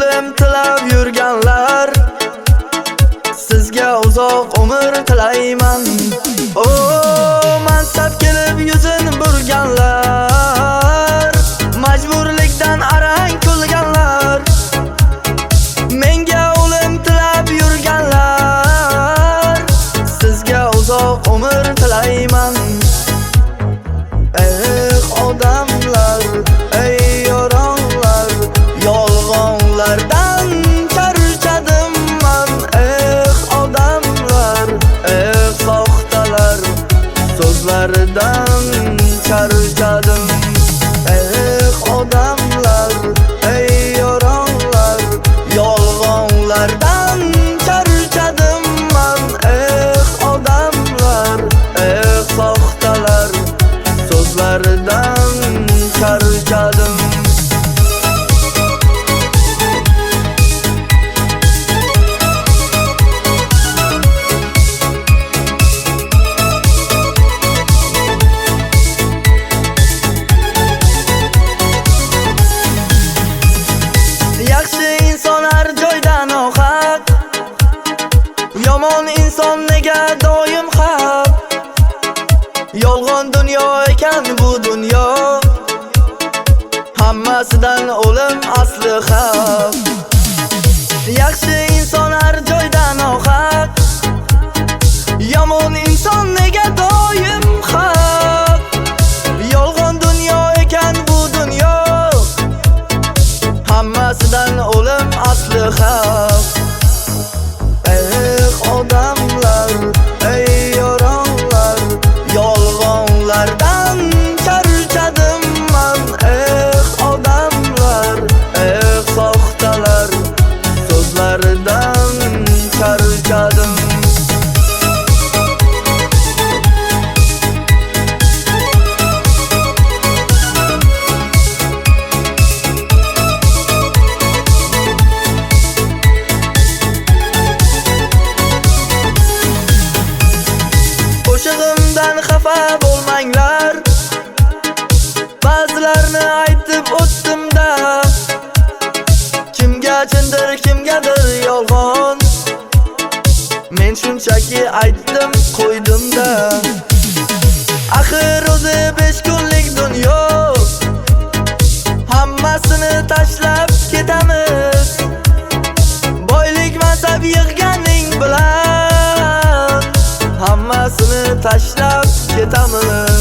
o'lim tilab yurganlar, sizga uzoq umr tilayman. O mansab kelib yuzin burganlar, majburlikdan arang kulganlar, menga o'lim tilab yurganlar, sizga uzoq umr tilayman. Odamlar, ey yoronlar, yolg'onlardan charchadim man. Odamlar, soxtalar, so'zlaridan charchadim. Odamlar, ey yoronlar, yolg'onlardan charchadim man. Odamlar, soxtalar, so'zlaridan charchadim. Yaxshi inson har joydan nohaq, yomon inson nega doim haq. Yolg'on dunyo ekan bu dunyo, hammasidan o'lim asli xavf. Yaxshi inson har joyda nohaq, yomon inson nega doim haq. Yolg'on dunyo ekan bu dunyo, hammasidan o'lim asli xavf. Odamlar, ey yoronlar, yolg'onlardan charchadim man. Odamlar, soxtalar, so'zlaridan charchadim. Qo'shig'imdan xafa bo'lmanglar, ba'zilarni aytib o'tdim-da. Kimga chindir, kimgadir yolg'on, men shunchaki aytdim, qo'ydim-da. Axir o'zi 5 kunlik dunyo, hammasini tashlab ketamiz. Boylik mansab yig'ganing bilan hammasini tashlab ketamiz.